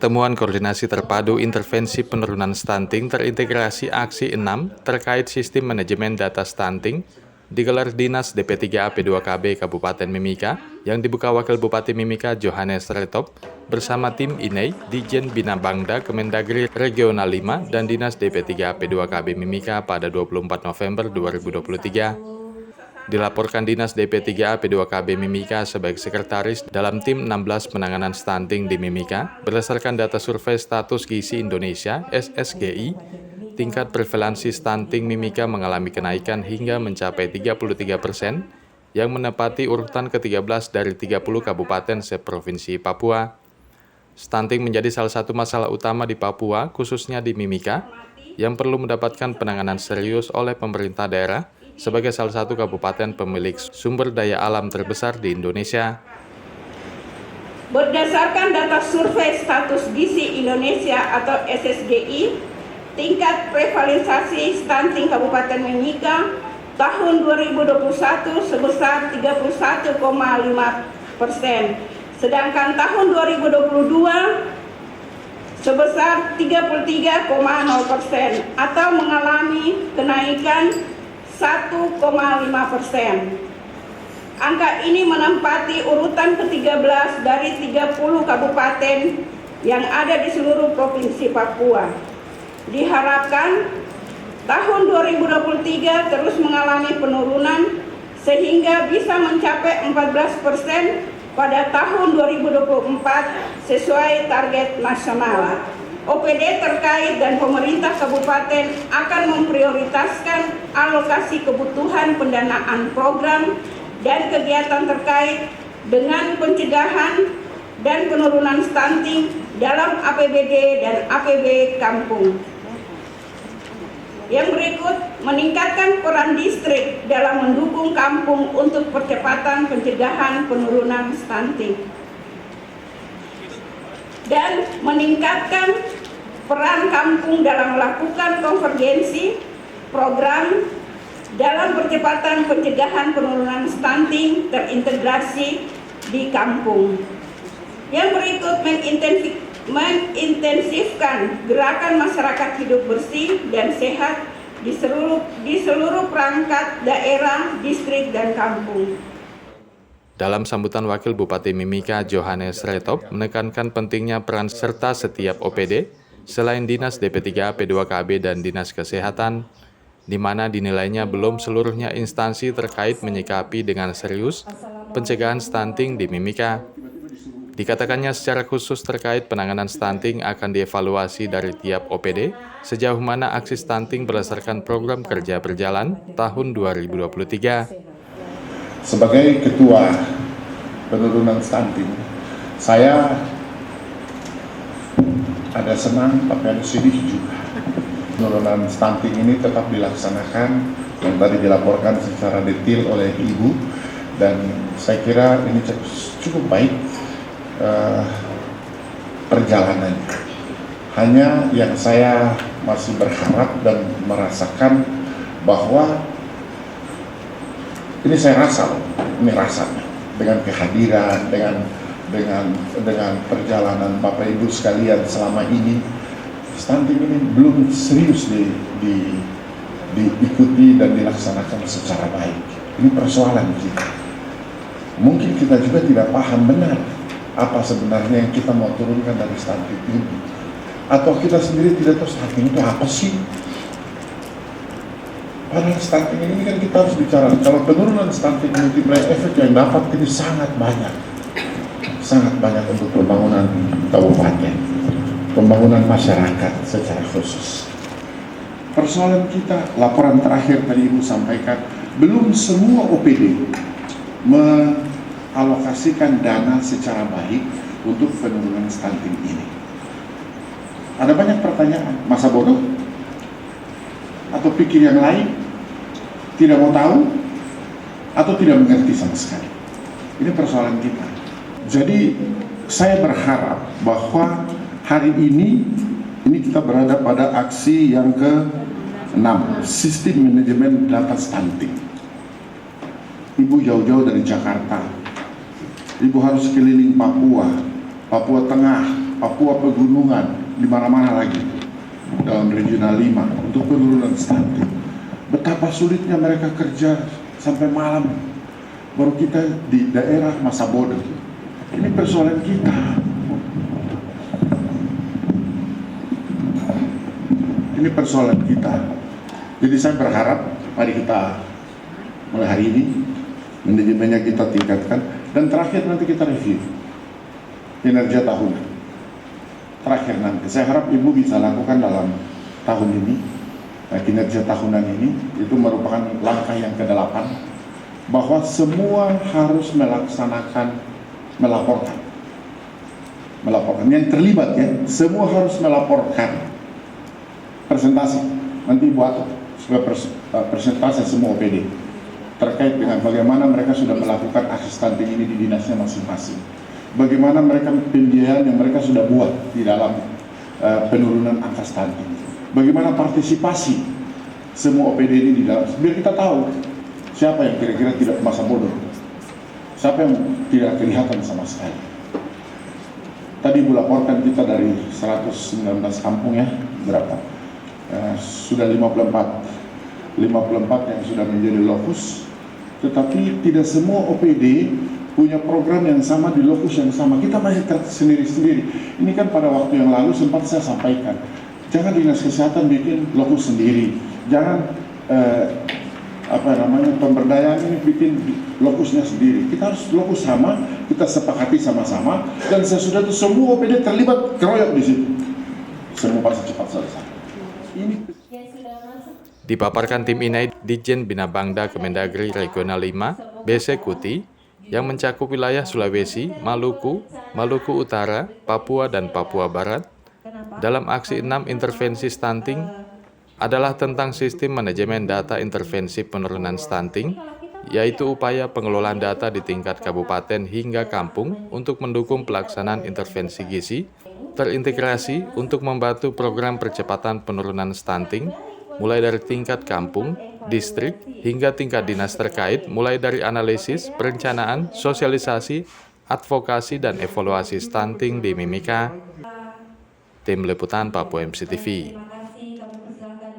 Pertemuan Koordinasi Terpadu Intervensi Penurunan Stunting terintegrasi Aksi 6 terkait Sistem Manajemen Data Stunting digelar Dinas DP3A P2KB Kabupaten Mimika yang dibuka Wakil Bupati Mimika Johannes Retop bersama tim INEI, Dijen Bina Bangda Kemendagri Regional 5 dan Dinas DP3A P2KB Mimika pada 24 November 2023. Dilaporkan Dinas DP3A P2KB Mimika sebagai sekretaris dalam tim 16 penanganan stunting di Mimika, berdasarkan data survei status gizi Indonesia (SSGI), tingkat prevalensi stunting Mimika mengalami kenaikan hingga mencapai 33% yang menempati urutan ke-13 dari 30 kabupaten seprovinsi Papua. Stunting menjadi salah satu masalah utama di Papua, khususnya di Mimika, yang perlu mendapatkan penanganan serius oleh pemerintah daerah sebagai salah satu kabupaten pemilik sumber daya alam terbesar di Indonesia. Berdasarkan data survei status gizi Indonesia atau SSGI, tingkat prevalensi stunting Kabupaten Mimika tahun 2021 sebesar 31,5%, sedangkan tahun 2022 sebesar 33,0% atau mengalami kenaikan 1,5%. Angka ini menempati urutan ke-13 dari 30 kabupaten yang ada di seluruh provinsi Papua. Diharapkan tahun 2023 terus mengalami penurunan sehingga bisa mencapai 14% pada tahun 2024 sesuai target nasional. OPD terkait dan pemerintah kabupaten akan memprioritaskan alokasi kebutuhan pendanaan program dan kegiatan terkait dengan pencegahan dan penurunan stunting dalam APBD dan APB kampung. Yang berikut, meningkatkan peran distrik dalam mendukung kampung untuk percepatan pencegahan penurunan stunting. Dan meningkatkan peran kampung dalam melakukan konvergensi program dalam percepatan pencegahan penurunan stunting terintegrasi di kampung. Yang berikut, mengintensifkan gerakan masyarakat hidup bersih dan sehat di seluruh perangkat daerah, distrik, dan kampung. Dalam sambutan Wakil Bupati Mimika Johannes Retop menekankan pentingnya peran serta setiap OPD selain Dinas DP3A P2KB dan Dinas Kesehatan, di mana dinilainya belum seluruhnya instansi terkait menyikapi dengan serius pencegahan stunting di Mimika. Dikatakannya secara khusus terkait penanganan stunting akan dievaluasi dari tiap OPD sejauh mana aksi stunting berdasarkan program kerja berjalan tahun 2023. Sebagai ketua penurunan stunting, saya ada senang tapi ada sedih juga. Penurunan stunting ini tetap dilaksanakan yang tadi dilaporkan secara detail oleh Ibu, dan saya kira ini cukup baik perjalanannya. Hanya yang saya masih berharap dan merasakan bahwa ini saya rasa, ini rasanya dengan kehadiran, dengan perjalanan Bapak Ibu sekalian selama ini, stunting ini belum serius diikuti dan dilaksanakan secara baik. Ini persoalan kita. Mungkin kita juga tidak paham benar apa sebenarnya yang kita mau turunkan dari stunting ini, atau kita sendiri tidak tahu stunting itu apa sih. Padahal stunting ini kan kita harus bicara, kalau penurunan stunting multiplier efek yang dapat ini sangat banyak untuk pembangunan kabupaten, pembangunan masyarakat secara khusus. Persoalan kita, laporan terakhir tadi Ibu sampaikan, belum semua OPD mengalokasikan dana secara baik untuk penurunan stunting ini. Ada banyak pertanyaan, masa bodoh? Atau pikir yang lain? Tidak mau tahu? Atau tidak mengerti sama sekali? Ini persoalan kita. Jadi saya berharap bahwa hari ini kita berada pada aksi yang ke-6, Sistem Manajemen Data Stunting. Ibu jauh-jauh dari Jakarta, Ibu harus keliling Papua, Papua Tengah, Papua Pegunungan, di mana-mana lagi dalam regional 5 untuk penurunan stunting. Betapa sulitnya mereka kerja sampai malam, baru kita di daerah masa bodoh. Ini persoalan kita. Ini persoalan kita. Jadi saya berharap mari kita mulai hari ini manajemennya kita tingkatkan, dan terakhir nanti kita review kinerja tahunan. Terakhir nanti saya harap Ibu bisa lakukan dalam tahun ini, kinerja tahunan ini itu merupakan langkah yang ke-8, bahwa semua harus melaporkan yang terlibat, ya, semua harus melaporkan presentasi. Nanti buat presentasi semua OPD terkait dengan bagaimana mereka sudah melakukan akses stunting ini di dinasnya masing-masing, bagaimana mereka pembiayaan yang mereka sudah buat di dalam penurunan angka stunting, bagaimana partisipasi semua OPD ini di dalam, biar kita tahu siapa yang kira-kira tidak masa bodoh, siapa yang tidak kelihatan sama sekali. Tadi Ibu laporkan kita dari 119 kampung, ya, berapa? Sudah 54 yang sudah menjadi lokus, tetapi tidak semua OPD punya program yang sama di lokus yang sama. Kita masih sendiri-sendiri. Ini kan pada waktu yang lalu sempat saya sampaikan, jangan dinas kesehatan bikin lokus sendiri, jangan pemberdayaan ini bikin lokusnya sendiri. Kita harus lokus sama, kita sepakati sama-sama, dan sesudah itu semua OPD terlibat, keroyok di situ, semua pasti cepat selesai. Ini Dipaparkan tim INAI Ditjen Bina Bangda Kemendagri Regional 5, BC Kuti, yang mencakup wilayah Sulawesi, Maluku, Maluku Utara, Papua, dan Papua Barat, dalam aksi 6 intervensi stunting adalah tentang sistem manajemen data intervensi penurunan stunting, yaitu upaya pengelolaan data di tingkat kabupaten hingga kampung untuk mendukung pelaksanaan intervensi gizi, terintegrasi untuk membantu program percepatan penurunan stunting, mulai dari tingkat kampung, distrik, hingga tingkat dinas terkait, mulai dari analisis, perencanaan, sosialisasi, advokasi, dan evaluasi stunting di Mimika. Tim Liputan Papua MCTV.